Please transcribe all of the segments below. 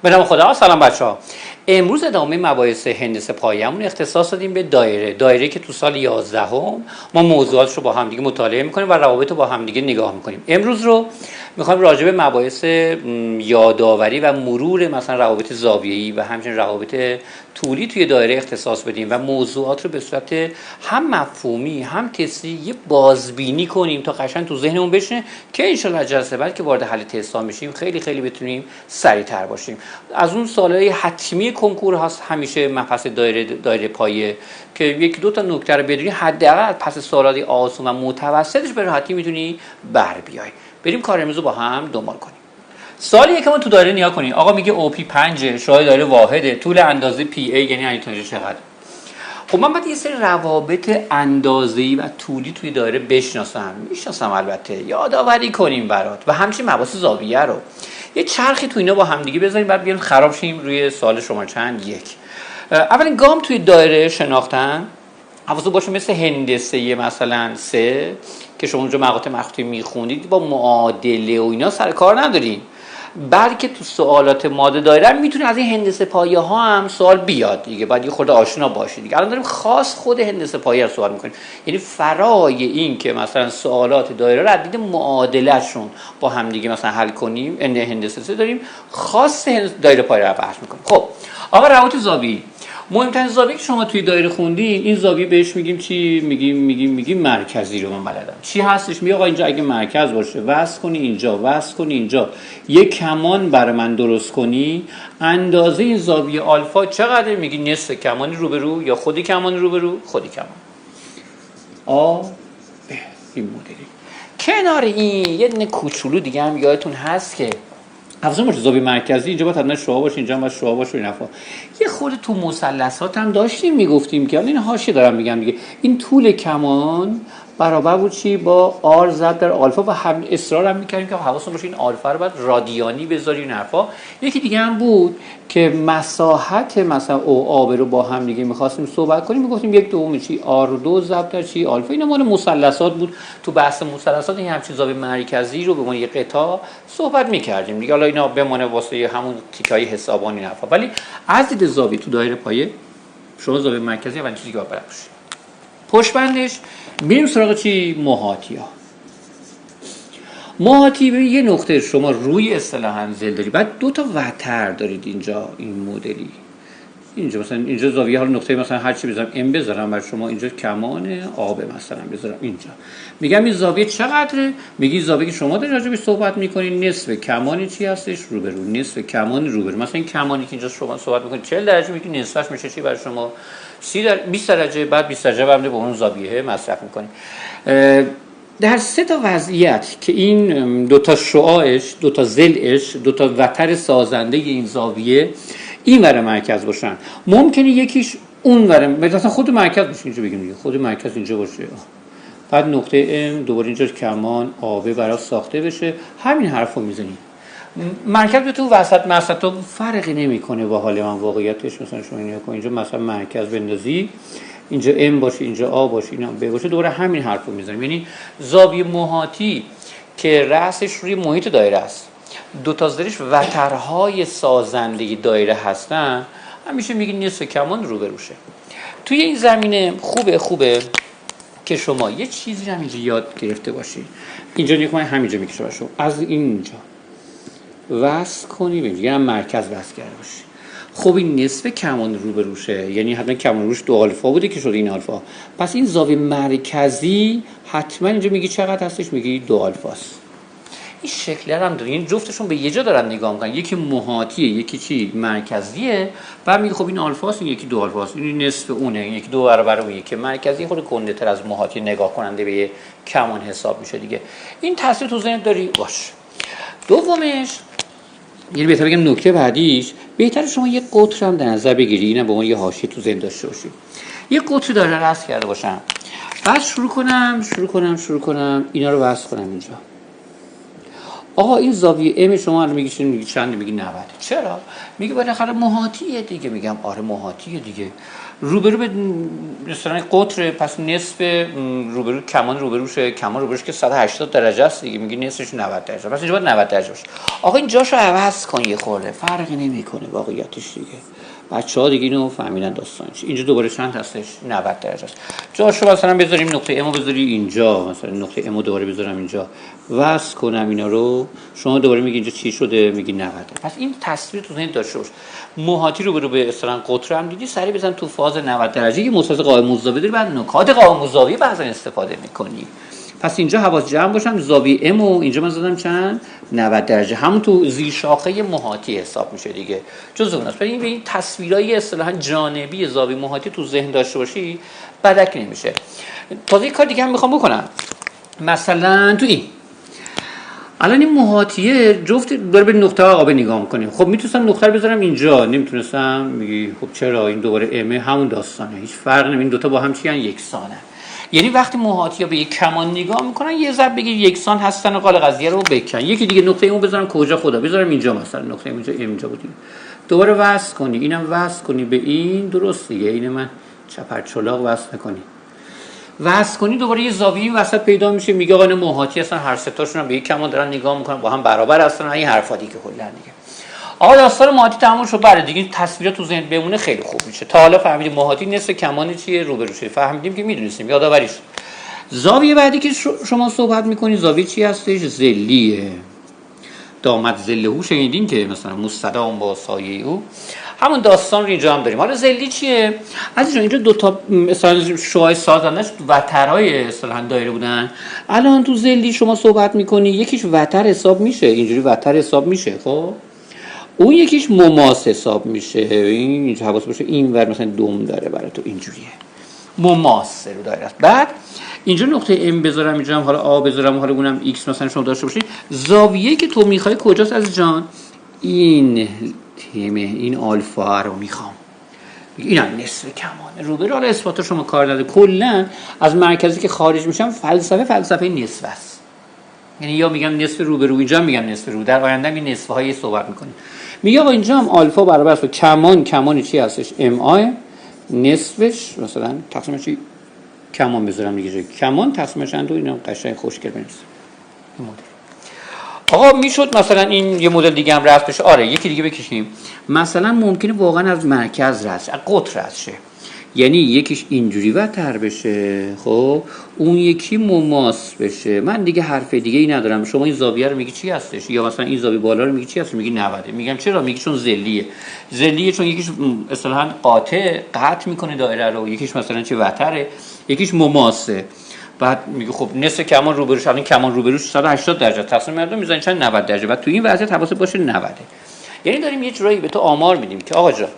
به نام خدا. سلام بچه‌ها. امروز ادامه مباحث هندسه پایه‌مون اختصاص دادیم به دایره که تو سال 11 ما موضوعاتش رو با هم دیگه مطالعه می‌کنیم و روابط رو با هم دیگه نگاه می‌کنیم. امروز رو می‌خوایم راجع به مباحث یادآوری و مرور مثلا روابط زاویه‌ای و همچنین روابط طولی توی دایره اختصاص بدیم و موضوعات رو به صورت هم مفهومی هم تستی یه بازبینی کنیم تا قشنگ تو ذهنمون بشینه که ان شاءالله جلسه بعد که وارد حل تستا میشیم خیلی بتونیم سریع‌تر باشیم. از اون سوالای حتمی کنکور هست همیشه مبحث دایره پایه که یک دو تا نکته رو بدونی حداقل پس سوالات آسون و متوسطش به راحتی میتونی بر بیای. بریم کار امروز با هم دنبال کنیم. سوال یکمون تو دایره نیا کنین. آقا میگه او پی 5 شاید دایره واحده، طول اندازه پی ای یعنی انیتونش چقدر؟ خب من باید یه سری روابط اندازه‌ای و طولی توی دایره میشناسم البته یادآوری کنیم برات و همچنین مباحث زاویه رو یه چرخی تو اینا با هم دیگه بذاریم بعد بیایم خراب شیم روی سوال شما چند یک. اولین گام توی دایره شناختن حواستون باشه مثل هندسه مثلا 3 که شما اونجا مقاطع مخطوطی میخوندید با معادله و اینا سر کار ندارین، بلکه تو سوالات ماده دایره میتونه از این هندسه پایه ها هم سوال بیاد دیگه، باید یه خورده آشنا باشید دیگه. الان داریم خاص خود هندسه پایه رو سوال میکنیم، یعنی فرای این که مثلا سوالات دایره رو از دید معادلهشون با هم دیگه مثلا حل کنیم. هندسه 3 داریم خاص دایره پایه رو بحث میکنیم. خب آقا روابط زاویه‌ای، مهمترین زاویه که شما توی دایره خوندین این زاویه بهش میگیم چی؟ میگیم مرکزی رو من بلدم. چی هستش؟ میگه آقا اینجا اگه مرکز باشه وصل کنی اینجا، وصل کنی اینجا، یک کمان برای من درست کنی، اندازه این زاویه آلفا چقدر؟ میگی نصف کمان روبرو یا خودی کمان روبرو، خودی کمان. این مدلی. کنار این یه دونه کوچولو دیگه هم یادتون هست که حواستون باشه زاویه مرکزی اینجا باید حتما شعاع باشه، اینجا هم باید شعاع باشه. این حرفا یه خورده تو مثلثات هم داشتیم میگفتیم که این حاشیه دارم میگم دیگه، این طول کمان برابر بود چی؟ با آر ضرب در آلفا و هم اصرار هم میکردیم که حواستون باشه این آلفا رو باید رادیانی بذاری. این حرفا یکی دیگه هم بود که مساحت مثلا او آب رو با هم دیگه می‌خواستیم صحبت کنیم، میگفتیم یک دوم چی آر دو ضرب در چی آلفا. اینا مال مثلثات بود. تو بحث مثلثات این همچین زاویه مرکزی رو به عنوان یک قطاع صحبت می‌کردیم دیگه. حالا اینا بمونه واسه همون تیکای حسابانی نفا، ولی از دید زاویه تو دایره پایه شما زاویه مرکزی اولین چیزی که باید بلد باشید. پشت بندش میریم سراغ چی؟ محاطی. یه نقطه شما روی اصطلاحاً زل داری، بعد دو تا وتر دارید اینجا این مدلی. اینجا مثلا اینجا زاویه حالا نقطه مثلا هر چی بذارم ام بذارم برای شما، اینجا کمان آب مثلا بذارم اینجا، میگم این زاویه چقدره؟ میگی زاویه که شما دارید راجعش صحبت میکنین نصف کمان چی هستش؟ روبرو. نصف کمان روبرو. مثلا این کمانی که اینجا شما صحبت میکنید 40 درجه، میگی نصفش میشه چی برای شما؟ 20 درجه. بعد 20 درجه بعد به اون زاویه مصرف میکنید. در 3 تا وضعیت که این دو تا شعاعش، دو تا ضلعش، دو تا وتر سازنده این زاویه این ور مرکز باشن، ممکنه یکیش اون ور مثلا خود مرکز باشه. اینجا بگیم دیگه خود مرکز اینجا باشه، بعد نقطه ام دوباره اینجا کمان آبه برای ساخته بشه. همین حرفو میزنیم. مرکز به تو وسط مسطا فرقی نمیکنه با حال من واقعیتش. مثلا شما نگاه کن اینجا مثلا مرکز بندازی، اینجا ام باشه، اینجا آ باشه، اینا ب باشه، دوباره همین حرفو میزنیم. یعنی زاویه محاطی که رأسش روی محیط دایره است، دو تا ضلعش وترهای سازنده دایره هستن، همیشه میگی نصف کمان روبروشه. توی این زمینه خوبه که شما یه چیزی رو اینجا یاد گرفته باشی. اینجا نگاه کنید، همینجا میکشه شما از اینجا وصل کنی به اینجا، یعنی مرکز وصل کرده باشی. خب این نصف کمان روبروشه، یعنی حتما کمان روش 2 آلفا بوده که شده این آلفا، پس این زاویه مرکزی حتما اینجا میگی چقدر هستش؟ میگی 2 آلفاست. این شکل هم داره، این جفتشون به یه جا دارن نگاه میکنن، یکی محاطیه یکی چی مرکزیه. بعد میگه خب این آلفاست، این یکی 2 آلفاست، این نصف اونه، این یکی 2 برابر اون یکی مرکزی. خود گنده تر از محاطی نگاه کننده به کمان حساب میشه دیگه. این تصویر تو ذهنت داری باش. دومش یعنی بهتر بگم نکته بعدیش، بهتره شما یه قطر هم در نظر بگیری، اینم به عنوان یه حاشیه تو ذهن داشته باشی. یه قطر داره رسم کرده باشم، بعد شروع کنم اینا رو وصل کنم اینجا. آقا این زاویه ام شما الان میگی چند؟ میگی 90. چرا؟ میگه بالاخره محاطیه دیگه. میگم آره محاطیه دیگه. روبرو به مثلا قطر، پس نصف روبرو کمان روبروشه، کمان روبروش که 180 درجه است دیگه، میگی نصفش 90 درجه، پس اینجا باید 90 درجه باشه. آقا این جاشو عوض کن یه خورده، فرقی نمیکنه واقعیتش دیگه. بچه‌ها دیگه اینو فهمیدن داستانش. اینجا دوباره چند هستش؟ 90 درجه است. جاشو مثلا بذاریم نقطه ام رو بذاری اینجا، مثلا نقطه ام رو دوباره بذارم اینجا، وصل کنم اینا رو، شما دوباره میگی اینجا چی شده؟ میگی 90. پس این تصویر تو ذهن داشته باش. موهاتی رو به اصطلاح قطر هم دیدی، سری بزن تو فاز 90 درجه، یه مثلث قائم الزاویه داری، بعد نکات قائم الزاویه بعضا استفاده می‌کنی. پس اینجا حواس جمع باشم، زاویه ام و اینجا من زدم چند؟ 90 درجه. همون تو زیر شاخه موهاتی حساب میشه دیگه، جزء اون است. ولی این تصویرای اصطلاحاً جانبی زاویه موهاتی تو ذهن داشته باشی بدک نمیشه. تازه یک کار دیگه هم میخوام بکنم، مثلا تو این الان این موهاتیه جفت داره به نقطه آب نگاه میکنیم. خب میتونستم نقطه رو بذارم اینجا، نمیتونستم. میگی خب چرا؟ این دوباره ام همون داستانه، هیچ فرق نمیکنه، این دوتا با هم چی ان؟ یکسانن. یعنی وقتی موهاتی‌ها به یک کمان نگاه میکنن یه ضرب بگیر یکسان هستن و قال قضیه رو بکن. یکی دیگه نقطه ایمو بذارم کجا؟ خدا بذارم اینجا، مثلا نقطه اینجا اینجا بود، دوباره وصل کنی، اینم وصل کنی به این، درست دیگه. اینو من چپرچلاق وصل کنی، وصل کنی، دوباره یه زاویه وسط پیدا میشه. میگه آقا موهاتی هستن، هر سه تاشون هم به یک کمان دارن نگاه میکنن، با هم برابر هستن. این حرفا دیگه کلا دیگه. آقا داستان موهاتی تموم شد. بعد دیگه تصویرات تو ذهن بمونه خیلی خوب میشه. تا حالا فهمیدیم موهاتی نصف کمان چیه؟ روبروشه. فهمیدیم که میدونستیم، یادآوریش. زاویه بعدی که شما صحبت میکنی زاویه چی هستش؟ ضلیه. دامت ضله شنیدین که مثلا مستدام با سایه او، همون داستان رو اینجا هم داریم. حالا ضلی چیه؟ عزیزان اینجا دو تا مثلا شعاع سازندش وترهای اصطلاحاً دایره بودن. الان تو ضلی شما صحبت میکنی یکیش وتر حساب میشه، اینجوری وتر حساب میشه، خب اون یکیش مماس حساب میشه. این اینجا حواس باشه این ور مثلا دوم داره برای تو، اینجوریه مماس رو دایره است. بعد اینجا نقطه ام بذارم، اینجا هم حالا آ بذارم، حالا اونم ایکس مثلا شما داشته باشید. زاویه که تو میخوای کجاست از جان؟ این تیمه، این آلفا رو میخوام. اینم نصف کمانه. روبرو حالا اثبات شما کار نداره، کلا از مرکزی که خارج میشم فلسفه نصف است. یعنی یا میگم نصف روبرو، اینجا میگم نصف رو، در آینده این نصفه های صحبت میکنیم. میگه آقا اینجا هم آلفا برابر است با کمان چی هستش؟ ام آی، نصفش مثلا تقسیم چی؟ کمان بذارم دیگه، کمان تقسیم چند تا، اینا قشنگ خوشگل بنویسم این مدل. آقا میشد مثلا این یه مدل دیگه هم رفت بشه. آره یکی دیگه بکشیم، مثلا ممکنه واقعا از مرکز رد شه، قطر رد شه، یعنی یکیش اینجوری وتر بشه، خب اون یکی مماس بشه. من دیگه حرف دیگه ای ندارم. شما این زاویه رو میگی چی هستش؟ یا مثلا این زاویه بالا رو میگی چی هست؟ میگی 90. میگم چرا؟ میگی چون ضلیه چون یکیش اصطلاحاً قطع میکنه دایره رو، یکیش مثلا چه وتره، یکیش مماسه. بعد میگه خب نصف کمان روبروش، الان کمان روبروش 180 درجه، تقسیم مردم میزنن چند؟ 90 درجه. بعد تو این وضعیت حواست باشه 90. یعنی داریم یه جورایی به تو آمار میدیم که آقا جان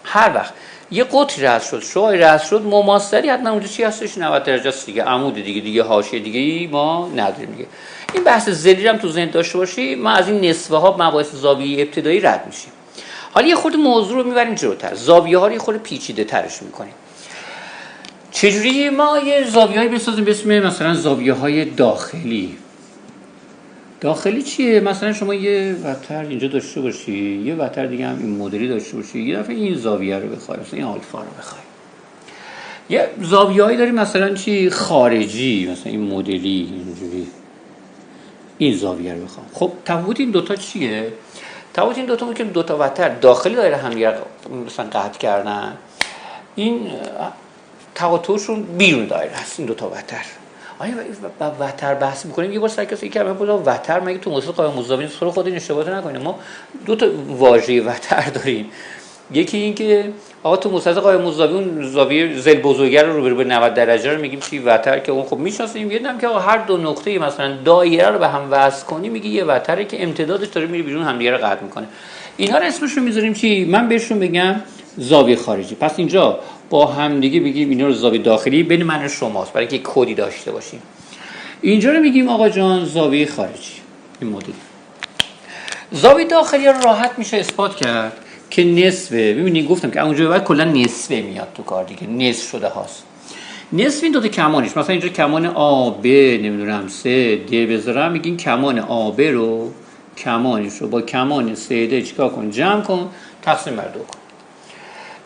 هر وقت یه قطری رد شد، شعاعی رد شد، مماسری حتما اونجا چی هستش؟ 90 درجه است دیگه، عمود دیگه حاشیه دیگه ما نداریم دیگه. این بحث ضلیل هم تو ذهن داشته باشی، ما از این نصفه ها مباحث زاویه ابتدایی رد میشیم. حالا یه خورده موضوع رو میبریم جلوتر، زاویه ها رو یه خورده پیچیده ترش میکنیم. چجوری ما یه زاویه‌ای بسازیم به اسم مثلا زاویه‌های داخلی. داخلی چیه؟ مثلا شما یه وتر اینجا داشته باشی، یه وتر دیگه هم این مدلی داشته باشی، یه دفعه این زاویه رو بخوای، مثلا این آلفا رو بخوای. یه زاویه‌ای داریم مثلا چی؟ خارجی، مثلا این مدلی اینجوری، این زاویه رو بخوام. خب تفاوت این دوتا چیه؟ تفاوت این دوتا که دوتا وتر داخلی دایره هم دیگه مثلا قطع کردن، این تقاطعشون بیرون دایره هست. این دوتا وتر. آیا با وتر بحث می‌کنیم؟ یه بار سر کسی که بگم وتر مگه تو مثل قائم الزاویه نیست؟ خود این اشتباه نکنیم. ما دو تا واژه وتر داریم. یکی این که آقا تو مثلث قائم الزاویه اون زاویه ذل بزرگه رو به 90 درجه رو میگیم چی؟ وتر، که اون خب میشناسیم. یه دم که آقا هر دو نقطه مثلا دایره رو به هم وصل کنی میگی یه وتره که امتدادش داره میره بیرون، همدیگه رو قطع میکنه. اینا رو اسمش رو میذاریم چی؟ من بهشون بگم زاویه خارجی. پس اینجا با هم دیگه بگیم اینا رو زاویه داخلی، بین من و شماست برای اینکه کدی داشته باشیم. اینجا رو میگیم آقا جان زاویه خارجی. این مدل زاویه داخلی رو راحت میشه اثبات کرد که نصفه. ببینید گفتم که اونجا بعد کلا نصفه میاد تو کار دیگه، نصف شده هاست. نصف این دو تا کمانش، مثلا اینجا کمان آ ب نمیدونم 3 د بذارم، میگین کمان آ ب رو کمانش رو با کمان 3 د چیکار کن؟ جمع کن، تقسیم بر 2 کن.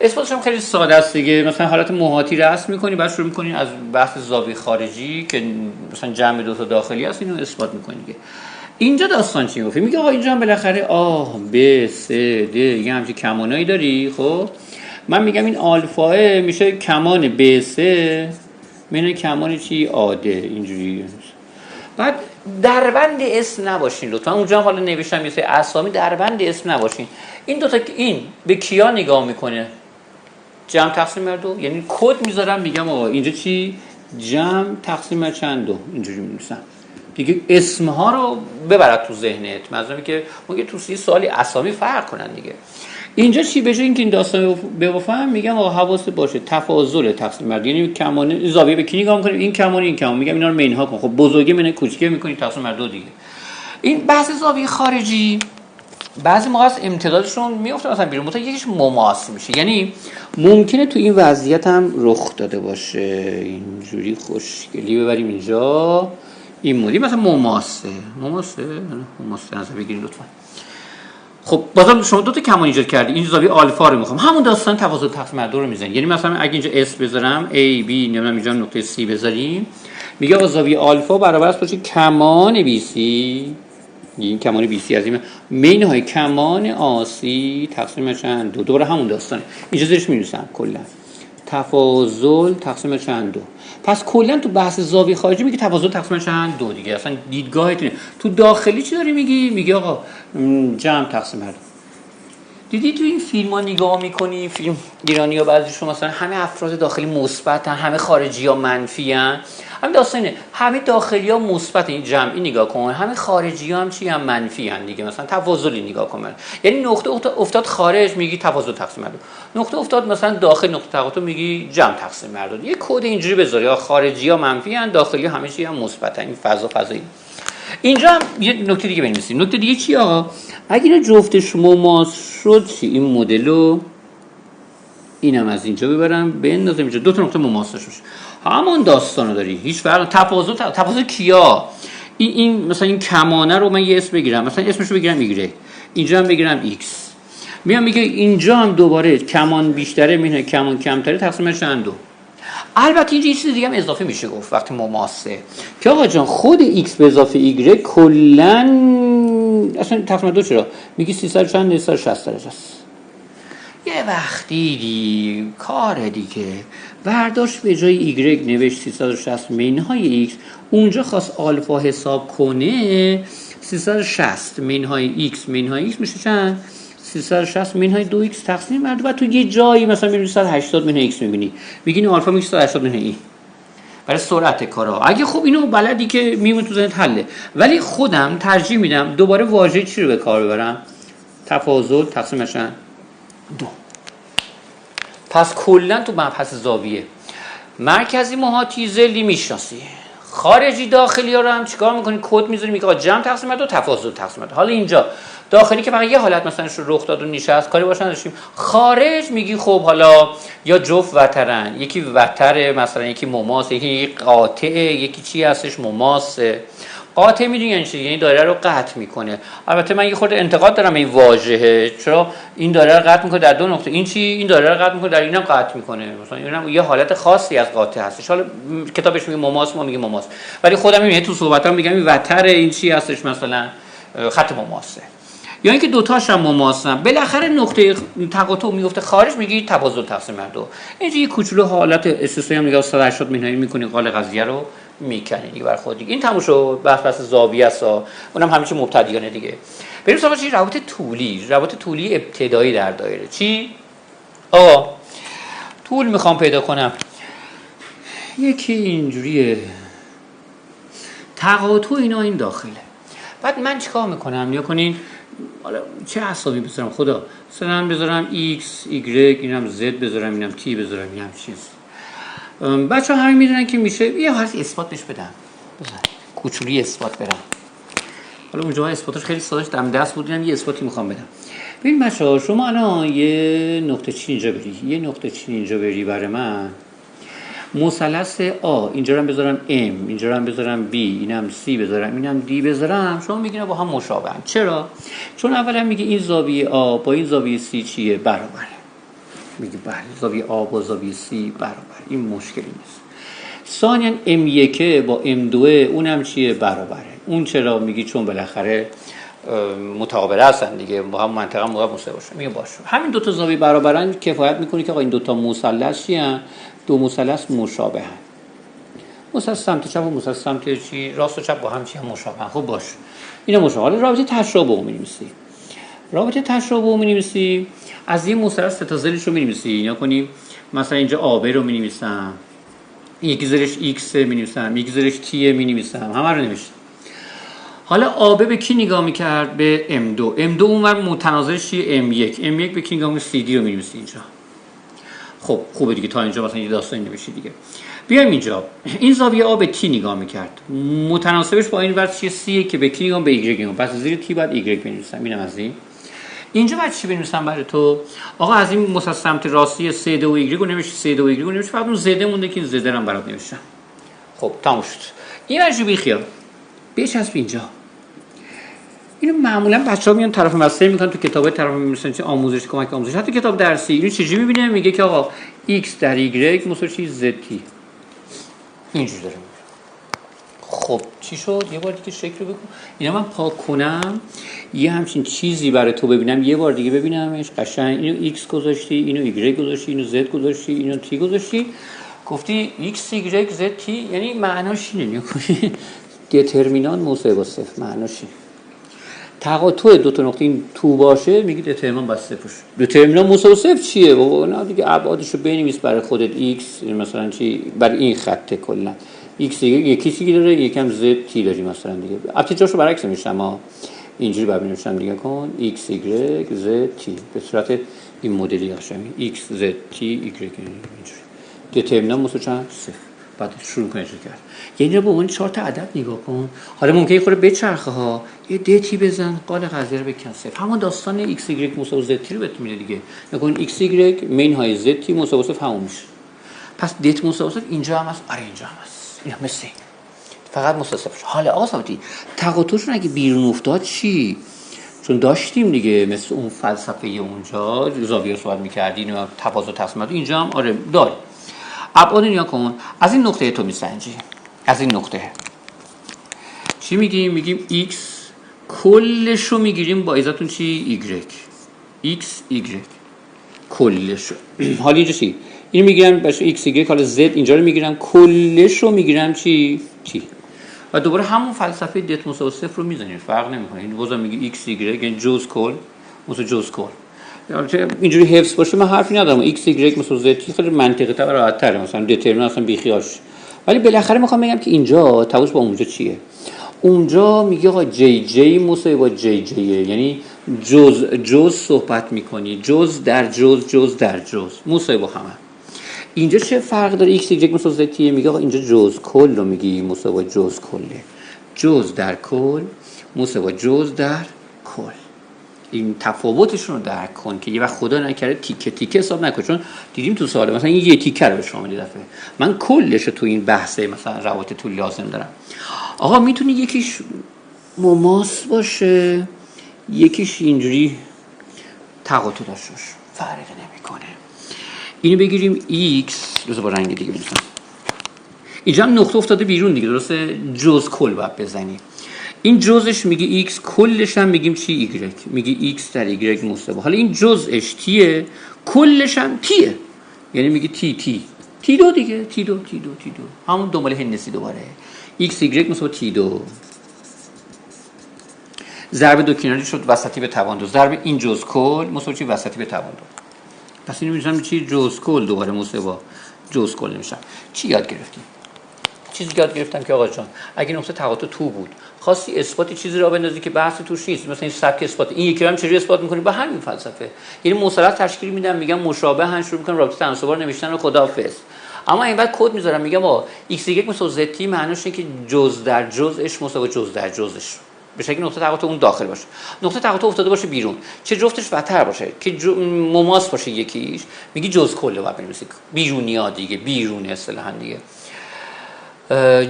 اثباتش هم خیلی ساده است دیگه. مثلا حالت محاطی رسم می‌کنی، بعد شروع می‌کنی از بحث زاویه خارجی که مثلا جمع دو تا داخلی هست اینو اثبات می‌کنی دیگه. اینجا داستان چی میگه؟ میگه آقا اینجا هم بالاخره آ ب س د یه همچین کمانایی داری. خب من میگم این آلفا میشه کمان ب س منو کمان چی آ د، اینجوری. بعد دربند اسم نباشین لطفا. اونجا حالا نوشتم یه سری اسامی، دربند اسم نباشین. این دوتا این به کیا نگاه میکنه؟ جمع تقسیم بر دو. یعنی کد میذارم میگم آقا اینجا چی؟ جمع تقسیم بر چند دو. اینجوری می‌نویسم دیگه. اسمها رو ببرد تو ذهنت. مثلا که مگه تو سی سوالی اسامی فرق کنن دیگه. اینجا چی به جای اینکه این داستان بفهم میگم آقا حواست باشه تفاضل تقسیم بر دو. یعنی کمان زاویه به کی نگاه می‌کنیم؟ این کمان این کمان. میگم اینا رو منها کن. خب بزرگی منه کوچیکی می‌کنی تقسیم بر دو دیگه. این بحث زاویه خارجی بعضی موقع از امتدادشون میفته مثلا بیرون، مثلا یکیش مماس میشه. یعنی ممکنه تو این وضعیت هم رخ داده باشه. اینجوری خوشگلی ببریم اینجا این مودی مثلا مماسه نظر بگیرید لطفا. خب بازم شما دو تا کمان ایجاد کردی. این زاویه آلفا رو میخوام، همون داستان تفاضل تقسیم بر دو رو میزنی. یعنی مثلا اگه اینجا اس بذارم A B نمیدونم اینجا نقطه C بذاریم، میگه آقا زاویه آلفا برابر است با کمان BC. این کمان BC از این منهای کمان AC تقسیم بر چند دو. دوباره همون داستانه. اینجا زیرش می‌نویسم کلا تفاضل تقسیم بر چند دو. پس کلا تو بحث زاویه خارجی میگه تفاضل تقسیم بر چند دو دیگه. اصلا دیدگاهتونه. تو داخلی چی داری میگی؟ میگه آقا جمع تقسیم بر دو. دیدی تو این فیلم‌ها نگاه می‌کنی، فیلم ایرانی‌ها بعضیشون مثلا همه افراد داخلی مثبتن، همه خارجی‌ها منفی‌ان. همین داستانه، همه داخلی‌ها مثبت، این جمعی نگاه کن، همه خارجی‌ها هم چی هم منفی‌ان دیگه. مثلا تفاضلی نگاه کن. یعنی نقطه افتاد خارج میگی تفاضل تقسیم بر دو. نقطه افتاد مثلا داخل نقطه تقاطع میگی جمع تقسیم بر دو. یه کد اینجوری بذاری، یا خارجی‌ها منفی‌ان، داخلی‌ها همه چی هم مثبتن. این فضایی. اینجا هم یه نکته دیگه بنویسیم. نکته دیگه چی آقا؟ اگه اینا جفتش مماس شد چی؟ این مدلو اینم از اینجا ببرم بندازم اینجا، دو تا نقطه مماس شد. همون داستانو داری. هیچ فرق. تفاضل کیا؟ این مثلا این کمانه رو من یه اسم بگیرم، مثلا اسمش رو بگیرم ایگرگ، اینجا هم بگیرم ایکس. میگه اینجا هم دوباره کمان بیشتره میونه کمان کمتره تقسیم بر چند دو. البته اینجا یه چیز دیگه هم اضافه میشه گفت وقتی مماسه که آقا جان خود x به اضافه y کلا اصلا تقسیم دو چرا میگی 300 چند 360 درجه است. یه وقتی دی کار دیگه برداشت به جای y نوشت 360 منهای x، اونجا خواست آلفا حساب کنه 360 منهای x منهای x میشه چند 360 منهای 2x تقسیم بر دو. بعد تو یه جایی مثلا میبینی 180 منهای x میبینی، میگی این آلفا میشه 180 منهای ای برای سرعت کارا. اگه خب اینو بلدی که میمونه تو ذهنت حله. ولی خودم ترجیح میدم دوباره واژه چی رو به کار ببرم؟ تفاضل تقسیم بر دو. پس کلا تو مبحث زاویه مرکزی محاطی ظلی میشناسی، خارجی داخلی ها رو هم چیکار میکنی؟ کد میذاری میگه آقا جمع تقسیم بر دو تفاضل تقسیم بر دو. حالا اینجا داخلی که فقط یه حالت مثلا رخ داد و نشست کاری باشه نداشتیم. خارج میگی خب حالا یا جفت وترن، یکی وتره مثلا، یکی مماس، یکی قاطعه، یکی چی هستش مماسه. قاطع میدونی یعنی چی؟ یعنی دایره رو قطع میکنه. البته من یه خورده انتقاد دارم این واژهه، چرا این دایره رو قطع میکنه در دو نقطه، این چی این دایره رو قطع میکنه در اینم قطع میکنه، مثلا اینم یه حالت خاصی از قاطع هستش. حالا کتابش میگه مماس، ما میگیم مماس، ولی خودم میگم تو صحبتام میگم این وتر، این چی هستش مثلا خط مماسه، یا اینکه دو تاش هم مماسن. بالاخره نقطه تقاطع میفته خارج میگی تفاضل تقسیم بر دو. اینجا یه کوچولو حالت استثنایی هم نگاه 180 منهای میکنی قال قضیه رو میکنی دیگه بر خود دیگه. این تموم شد بحث زاویه است، اونم همیشه مبتدیانه دیگه. بریم سراغ چی؟ روابط طولی ابتدایی در دایره. چی آقا؟ طول میخوام پیدا کنم، یکی اینجوریه، تقاطع اینا این داخله. بعد من چیکار میکنم؟ نیا کنین حالا چه حسابی بذارم خدا؟ مثلا بذارم x y اینم z بذارم، اینم t بذارم، اینم چیز. بچه‌ها همین میدونن که میشه یه حالت اثبات بهش بدم. بذار کوچولی اثبات برم. حالا اونجا اثباتش خیلی سادهش دم دست بود، یه اثباتی میخوام بدم. ببین بچه‌ها شما الان یه نقطه چین اینجا بری، برای من مثلث آ اینجا رو هم بذارم m، اینجا رو هم بذارم b، اینم c بذارم، اینم d بذارم، شما میگین با هم مشابهن. چرا؟ چون اولا میگه این زاویه آ با این زاویه c چیه؟ برابره. میگی بله زاویه آ با زاویه سی برابر، این مشکلی نیست. ثانیاً M1 با M2 اونم چیه؟ برابره. اون چرا؟ میگی چون بالاخره متقابل هستن دیگه، با هم منطقه موقع مساوی باشه. میگه باشه همین دو تا زاویه برابرن کفایت میکنه که آقا این دو تا مثلث چی ان؟ دو مثلث مشابهن. مثلث سمت چپ و مثلث سمت چی راست و چپ با هم چی هم مشابهن. خب باشه اینا مشابه. رابطه تشابه می‌نویسی. رابطه تشابه می‌نویسی از این مثلث سه تا زلش رو می‌نویسی. اینا کنیم مثلا اینجا AB رو می‌نویسم، یکی زیرش X می‌نویسم، یکی زیرش T می‌نویسم، همه رو نوشتم. حالا AB به کی نگاه می‌کرد؟ به M2. M2 اونور متناظرش چیه؟ M1. M1 به کی نگاه می‌کنه؟ CD رو می‌نویسی اینجا. خب خوبه دیگه، تا اینجا مثلا یه داستانی نوشتی دیگه. بیایم اینجا این زاویه A به T نگاه می‌کرد، متناسبش با این ور چیه؟ C که به کی نگاه؟ به Y نگاه. پس زیر T بعد Y بنویسم. اینم از این. اینجا بعد چی بنویسم برای تو؟ آقا از این مثلث سمت راستی CD و Y رو نمیشه، CD و Y رو نمیشه، فقط اون Z مونده که Z رو برات نوشتم. خب تموم شد. این ورجو بی خیال بچسب اینجا. اینو معمولا بچه‌ها میان طرف مسئله میکنن تو کتابای طرف میرسن چه آموزش، کمک آموزش، حتی کتاب درسی. اینو چجوری میبینه؟ میگه که آقا X در Y مساوی چی؟ ZT. اینجوری داره. خب چی شد؟ یه بار دیگه شکل رو بکن. اینا من پاک کنم یه همچین چیزی برای تو ببینم، یه بار دیگه ببینمش قشنگ. اینو X گذاشتی، اینو Y گذاشتی، اینو Z گذاشتی، اینو T گذاشتی، گفتی X Y Z T، یعنی معناش اینه. دترمینان مساوی با صفر. معناش اینه تقاطع دو تا نقطه این تو باشه، میگی دترمینان با صفر. دترمینان مساوی صفر چیه بابا؟ نه دیگه ابعادشو بنویس برای خودت. X مثلا چی برای این خط کلا X یکی چی داره، یکم Z T داری مثلا دیگه. البته جاشو برعکس می‌نویسم ها، اینجوری بعد بنویسم دیگه. کن X Y Z T به صورت این مدلی قشنگ X Z T Y اینجوری. دترمینان مساوی چند؟ صفر. بعد شروع کنید کرد. یعنی به اون چهار تا عدد نگاه کن. حالا ممکنه خود بچرخه ها، یه دتی بزن، قال قضیه رو بکن صفر. همون داستان X Y مساوی Z T رو بهت میده دیگه. نکن X Y مین های Z T مساوی صفر همون میشه. پس دت مساوی صفر اینجا هم هست، آره اینجا هم هست. اینا مثل فقط مساوی صفر. حالا آقا ثابتی تقاطعشون اگه بیرون افتاد چی؟ چون داشتیم دیگه مثل اون فلسفه اونجا زاویه صحبت می‌کردین و تفاضل تصمیمات اینجا هم آره داره. ابعاد نیا کن. از این نقطه تو میسنجی. از این نقطه چی میگیم؟ میگیم X کلش رو میگیریم با ازتون چی؟ Y X Y کلش رو. حالا اینجا چی؟ اینو میگیرم باشه X Y، حالا Z اینجا رو میگیرم، کلش رو میگیرم چی؟ T. و دوباره همون فلسفه دت مساوی صفر رو میزنیم، فرق نمیکنه. این بازم میگی X Y یعنی جز کل مساوی جز کل. اینجوری حفظ باشه من حرفی ندارم. X Y مساوی Z خیلی منطقی تر و راحت تره، مثلا دترمینان اصلا بیخیالش. ولی بالاخره میخوام بگم که اینجا تفاوت با اونجا چیه. اونجا میگه آقا JJ مساوی با JJ، یعنی جز صحبت میکنی، جز در جز مساوی با همه. اینجا چه فرق داره؟ X Y مساوی Z میگه آقا اینجا جز کل رو میگی مساوی با جز کله، جز در کل مساوی با جز در کل. این تفاوتشون رو درک کن که یه وقت خدا نکرده تیکه تیکه حساب نکن. چون دیدیم تو سواله مثلا این یه تیکه رو به شما میده دفعه، من کلش تو این بحثه مثلا روابط طول لازم دارم. آقا میتونه یکیش مماس باشه، یکیش اینجوری تقاطع داشته باشه، فرقی نمیکنه. اینو بگیریم X روز با رنگ دیگه بزنیم. اینجا هم نقطه افتاده بیرون دیگه، درسته؟ جز کل باید بزنی. این جزش میگه X، کلش هم میگیم چی؟ Y. میگه X در Y مساوی. حالا این جزش تیه، کلش هم تیه، یعنی میگه تی دو دیگه، تی دو همون دنبال هندسی دوباره. X Y مساوی تی دو. ضرب دو کناری شد وسطی به توان دو. ضرب این جز کل مساوی چی؟ وسطی به توان دو. پس اینو میشم چی؟ جز کل دوباره مساوی با جز کل میشم. چی یاد گرفتیم؟ چیزی یاد گرفتم که آقا جان اگه نقطه تقاطع تو بود خواستی اثبات چیزی را بندازی که بحث توش نیست، مثلا این سبک اثبات این یکی رو هم چجوری اثبات می‌کنی؟ با همین فلسفه. یعنی مثلث تشکیل میدم، میگم مشابه هن، شروع می‌کنم رابطه تناسب‌وار نوشتن و خداحافظ. اما این بعد کد میذارم میگم با X Y مساوی Z T معنیش اینه که جز در جزش مساوی جز در جزش به شکل نقطه تقاطع اون داخل باشه، نقطه تقاطع افتاده باشه بیرون، چه جفتش وتر باشه که مماس باشه یکیش، میگی جز کل رو بعد بنویسی بیرونیا دیگه، بیرون اصطلاحاً دیگه.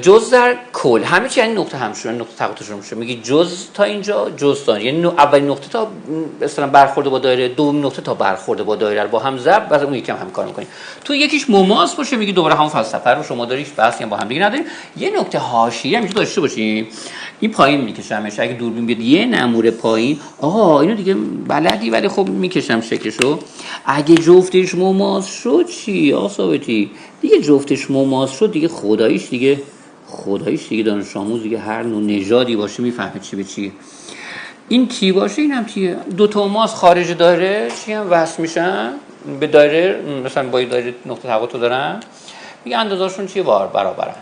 جز در کل همه چی یعنی نقطه همشون نقطه تقاطعشون میشه. میگی جز تا اینجا جز تا یعنی اولین نقطه تا مثلا برخورد با دایره، دوم نقطه تا برخورد با دایره رو با هم ضرب بعد اون یکم هم کار می‌کنیم. تو یکیش مماس باشه میگی دوباره همون فلسفه رو شما داری، هیچ بحثی هم با هم دیگه نداریم. یه نقطه حاشیه هم داشته باشیم، این پایین میکشمش، اگه دوربین بیاد یه نمور پایین آها اینو دیگه بلدی ولی خب میکشم شکلشو. اگه جفتش مماس شد چی آسابتی دیگه، جفتش مماس شد دیگه خداییش دیگه دانش آموز دیگه هر نوع نژادی باشه میفهمه چی به چیه. این تی باشه این هم تیه. دو تا ماس خارج دایره چی هم وصل میشن به دایره، مثلا با دایره نقطه تقاطع دارن میگه اندازه‌شون چیه برابرن.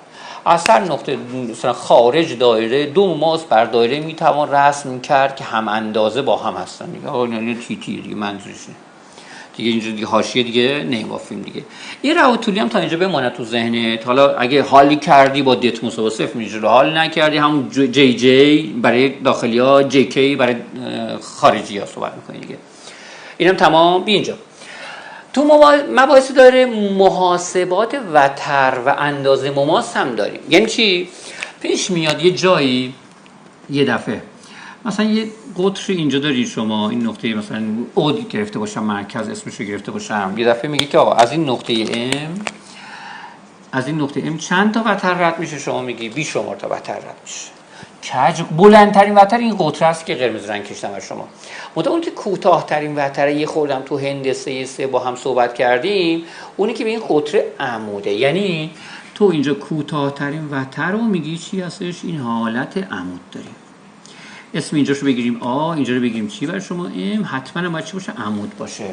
از هر نقطه مثلا خارج دایره دو ماس بر دایره میتوان رسم کرد که هم اندازه با هم هستن. میگه آقا تی دیگه منظورش دیگه اینجا دیگه حاشیه دیگه نمی‌بافیم دیگه. این روابط طولی هم تا اینجا بمونه تو ذهنت. حالا اگه حالی کردی با دت مساوی صفر میشه، حال نکردی هم جی جی برای داخلی‌ها، جی کی برای خارجی‌ها صحبت می‌کنی دیگه. اینم تمام. بی اینجا تو مباحث داره محاسبات وتر و اندازه مماس هم داریم. یعنی چی؟ پیش میاد یه جایی یه دفعه مثلا یه قطری اینجا داری شما، این نقطه مثلا او گرفته باشم، مرکز اسمش رو گرفته باشم، یه دفعه میگه که آقا از این نقطه ام چند تا وتر رد میشه، شما میگی 20 شمار تا وتر رد میشه. کج بلندترین وتر این قطر است که قرمز رنگ کشیدم برای شما. اون که کوتاه‌ترین وتر یه خوردم تو هندسه 3 با هم صحبت کردیم، اونی که به این قطر عموده. یعنی تو اینجا کوتاه‌ترین وتر رو میگی چی هستش؟ این حالت عمود داریم. اسم اینجاشو بگیریم آ، اینجا رو بگیریم چی برای شما ام، حتما باید چی باشه؟ عمود باشه.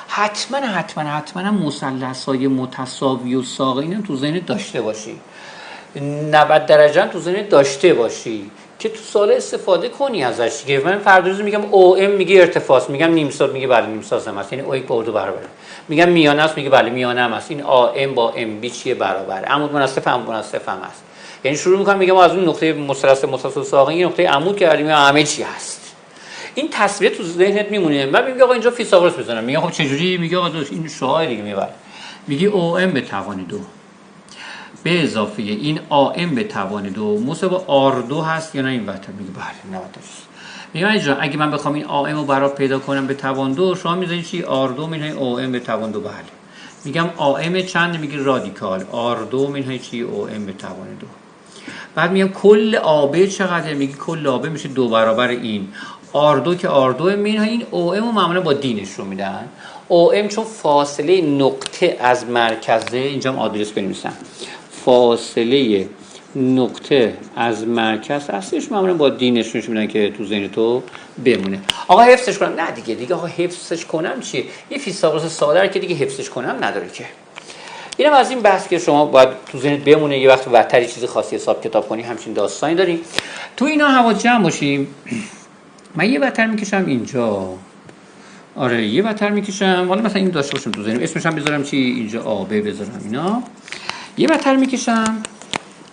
حتما مثلث‌های متساوی و ساقین هم تو ذهنت داشته باشی. 90 درجه هم تو ذهنت داشته باشی که تو سال استفاده کنی ازش دیگه. من فردا روز میگم او ام میگه ارتفاع، میگم نیم ساز، میگه بله نیم ساز هم هست، یعنی او یک با او برابره. میگم میانه است، میگه بله میانه هم هست. این آ ام با ام بی چیه؟ برابره. عمود منصف هم هست. یعنی شروع میکنم میگم از اون نقطه مثلث متصل ساقین یه نقطه عمود کردیم همه چی هست. این تصویر تو ذهنت میمونه. من میگم آقا اینجا فیثاغورس بزنم، میگم خب چه جوری؟ میگه آقا این شعاع دیگه میبره. میگه او ام به توان 2 به اضافه این آ ام به توان 2 مساوی آر 2 هست یا نه این وتر؟ میگه بله 90 است. میگم اینجا اگه من بخوام این آ ام رو برات پیدا کنم به توان 2، شما میذارید چی؟ آر 2 میشه او ام به توان 2. بله. میگم آ ام چند؟ میگه رادیکال. آر 2 میشه چی؟ او ام به توان 2. بعد میگم کل آب چقدر؟ میگه کل آب میشه 2 برابر این آر 2 که آر 2 میشه این او ام رو معمولا با دی نشون میدن. او ام چون فاصله نقطه از مرکزه، اینجا هم آدرس بنویسم، فاصله نقطه از مرکز هستش، معمولا با دی نشونش میدن که تو ذهن تو بمونه. آقا حفظش کنم؟ نه دیگه آقا حفظش کنم چیه؟ یه فیثاغورس ساده که دیگه حفظش کنم نداره که. اینم از این بحث که شما باید تو ذهنت بمونه. یه وقت وتری چیزی خاصی حساب کتاب کنی همچین داستانی داریم. تو اینا حواس جمع باشیم. من یه وتر میکشم اینجا، آره یه وتر میکشم، حالا مثلا این داشته باشم تو ذهنم، اسمش هم بذارم چی؟ اینجا آب بذارم. اینا یه وتر میکشم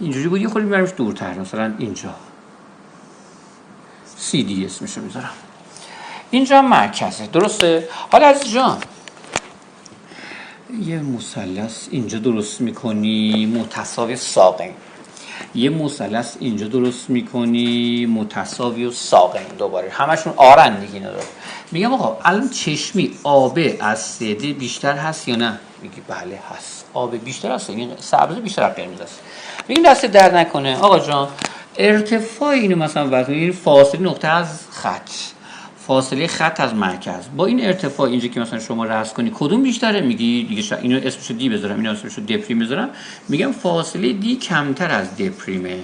اینجوری بود، یه خورده میبرمش دورتر، مثلا اینجا سی دی اسمشو میذارم. اینجا مرکزه، درسته؟ حالا از جان یه مثلث اینجا درست میکنی متساوی ساقین، یه مثلث اینجا درست میکنی متساوی و ساقین، دوباره همشون آرن دیگه اینا. میگم آقا الان چشمی آب از 3D بیشتر هست یا نه؟ میگی بله هست. آب بیشتر هست، این سبز بیشتر از قرمز است. میگیم دست درد نکنه آقا جان ارتفاع اینو مثلا وقتی این فاصله نقطه از خط، فاصله خط از مرکز با این ارتفاع اینجا که مثلا شما رسم کنی کدوم بیشتره؟ میگی دیگه اینو اسمشو دی بذارم، اینو اسمشو دپریم بذارم. میگم فاصله دی کمتر از دپریمه.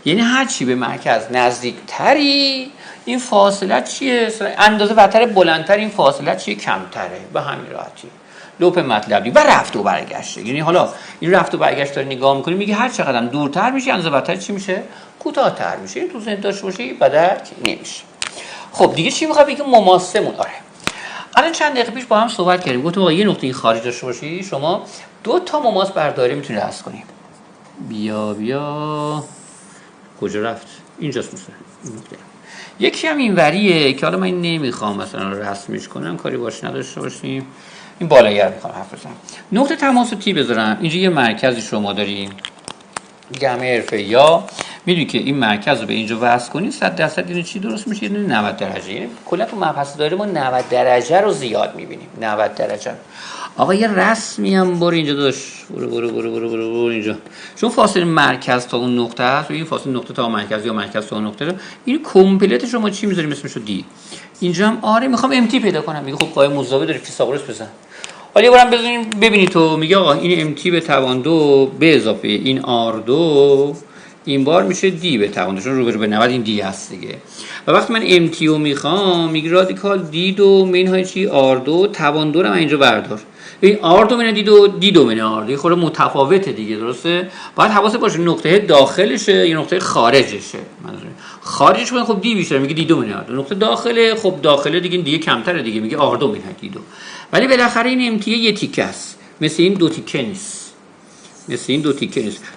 یعنی هر چی به مرکز نزدیکتری این فاصله چیه؟ اندازه وتر بلندتر این فاصله چیه؟ کمتره. به همین راحتی. لوپ مطلبی و رفت و برگشته. یعنی حالا این رفت و برگشت رو نگاه می‌کنی میگه هر چقدر دورتر میشه اندازه وتر چی میشه؟ کوتاه‌تر میشه. این تو ذهن داشته باشی بدک نمیشه. خب دیگه چی میخواد بگه؟ مماسمون. آره الان چند دقیقه پیش با هم صحبت کردیم، گفتم آقا یه نقطه این خارج داشته باشی شما 2 تا مماس بر دایره میتونی رسم کنی. بیا کجا رفت؟ اینجاست مثلا این نقطه. یکی هم این وریه که حالا من نمیخوام مثلا رسمش کنم، کاری باش نداشته باشیم. این بالایی‌ها میخوام حرف بزنم. نقطه تماس تی بذارم. اینجا یه مرکزی شما داریم جمع حرفه یا میدونی که این مرکز رو به اینجا وصل کنی 100% اینو چی درست میشه؟ یعنی 90 درجه. یعنی کلا تو مبحث دایره ما 90 درجه رو زیاد میبینیم. 90 درجه. آقا یه رسمی هم برو اینجا داشت. برو اینجا. چون فاصله مرکز تا اون نقطه است و این فاصله نقطه تا مرکز یا مرکز تا اون نقطه رو این کامپلیت شما چی میذاریم اسمشو دی. اینجا هم آره میخوام امتی پیدا کنم. میگه خب قایم مضاوی داری فیثاغورس بزن. حالا یه بارم بزنین ببینید تو میگه آقا این امتی به توان 2 به اضافه این آر 2 این بار میشه دی به توان 2 چون روبرو به 90 این دی هست دیگه. و وقتی من امتی رو میخوام میگه رادیکال دی 2 مین های چی آر 2 توان 2 رو من اینجا بردار. این آر 2 مین دی 2 مین آر 2 خود متفاوته دیگه درسته. باید حواست باشه نقطه داخلشه یا نقطه خارجشه. منظورم خارجش کنه خب دی بیشتر میگه دی 2 مین آر 2 نقطه داخله خب داخله دیگه دی کمتره دیگه میگه آر 2 مین دی 2. ولی بالاخره این امتیه یه تیکه است مثل این دو تیکه نیست.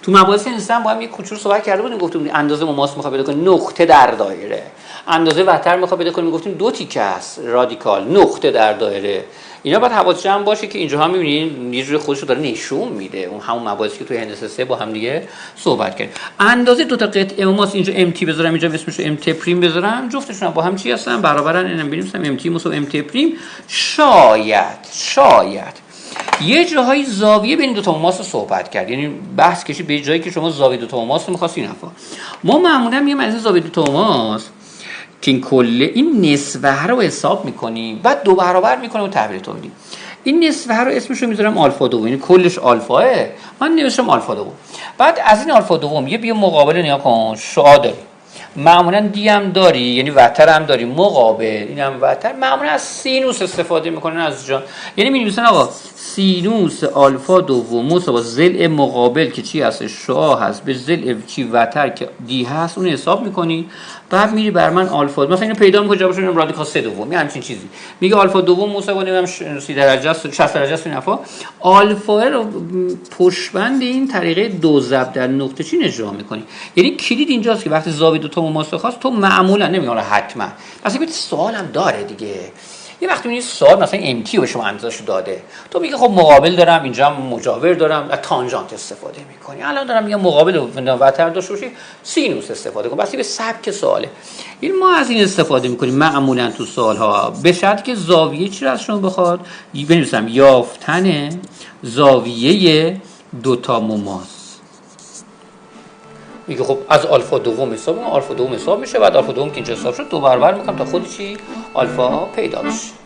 تو مباحث انسان با هم یه کوچولو صحبت کرده بودیم گفتیم اندازه مماس میخواد پیدا کنیم نقطه در دایره اندازه وتر میخواد پیدا کنیم گفتیم دو تیکه است رادیکال نقطه در دایره اینا باید حواس جمع باشه که اینجا هم میبینین یه جوری خودش رو داره نشون میده اون همون مباحثی که توی هندسه 3 با هم دیگه صحبت کردیم اندازه دو تا قطعه مماس اینجا امتی بذارم اینجا اسمش ام تی پریم بذارم جفتشون با هم چی هستن برابرن اینم بنویسم ام تی مساوی ام تی پریم شاید یه جاهای زاویه بین دو تا مماس رو صحبت کرد یعنی بحث کشید به جایی که شما زاویه دو تا مماس رو می‌خواستین حرفا ما معمولا میگیم از زاویه دو تا مماس که این کله این نسبه رو حساب می‌کنیم بعد دو برابر می‌کنیم و تعبیر تو میدیم این نسبه رو اسمش رو می‌ذارم آلفا دوم یعنی کلش آلفاه من نوشتم آلفا دوم بعد از این آلفا دوم یه بیا مقابل نگاه کن شعاع داری معمولا دی هم داری یعنی وتر هم داری مقابل اینم وتر معمولا از سینوس استفاده میکنن از جا یعنی می‌نویسن آقا سینوس آلفا دوم مساوی ضلع مقابل که چی هست شعاع هست به ضلع چی وتر که دی هست اون حساب میکنی بعد میری بر من آلفا مثلا اینو پیدا میکنی جوابش میاد رادیکال 3 دوم همین چیزی میگه آلفا دوم مساوی نمیدونم 30 درجه است 60 درجه است این حرفا آلفا رو پشتبند این طریقه دو ضرب در نقطه چین اجرا میکنی یعنی کلید اینجاست که وقتی زاویه دو تا مماس خواست تو معمولا نمیگم حتما مثلا یه سوال هم داره دیگه یه وقتی می‌بینی سوال مثلا ام تی به شما اندازه‌شو داده تو میگه خب مقابل دارم اینجا هم مجاور دارم از تانژانت استفاده می‌کنی الان دارم میگم مقابل وتر داشته باشی سینوس استفاده کن بس به سبک سواله این ما از این استفاده می‌کنیم معمولا تو سوال‌ها به شرطی که زاویه چی رو از شما بخواد بنویسم یافتن زاویه دو تا مماس میگه خب از آلفا دوم حساب میشه بعد آلفا دوم که اینجا حساب شد دو برابر میکنم تا خود چی آلفا پیدا بشه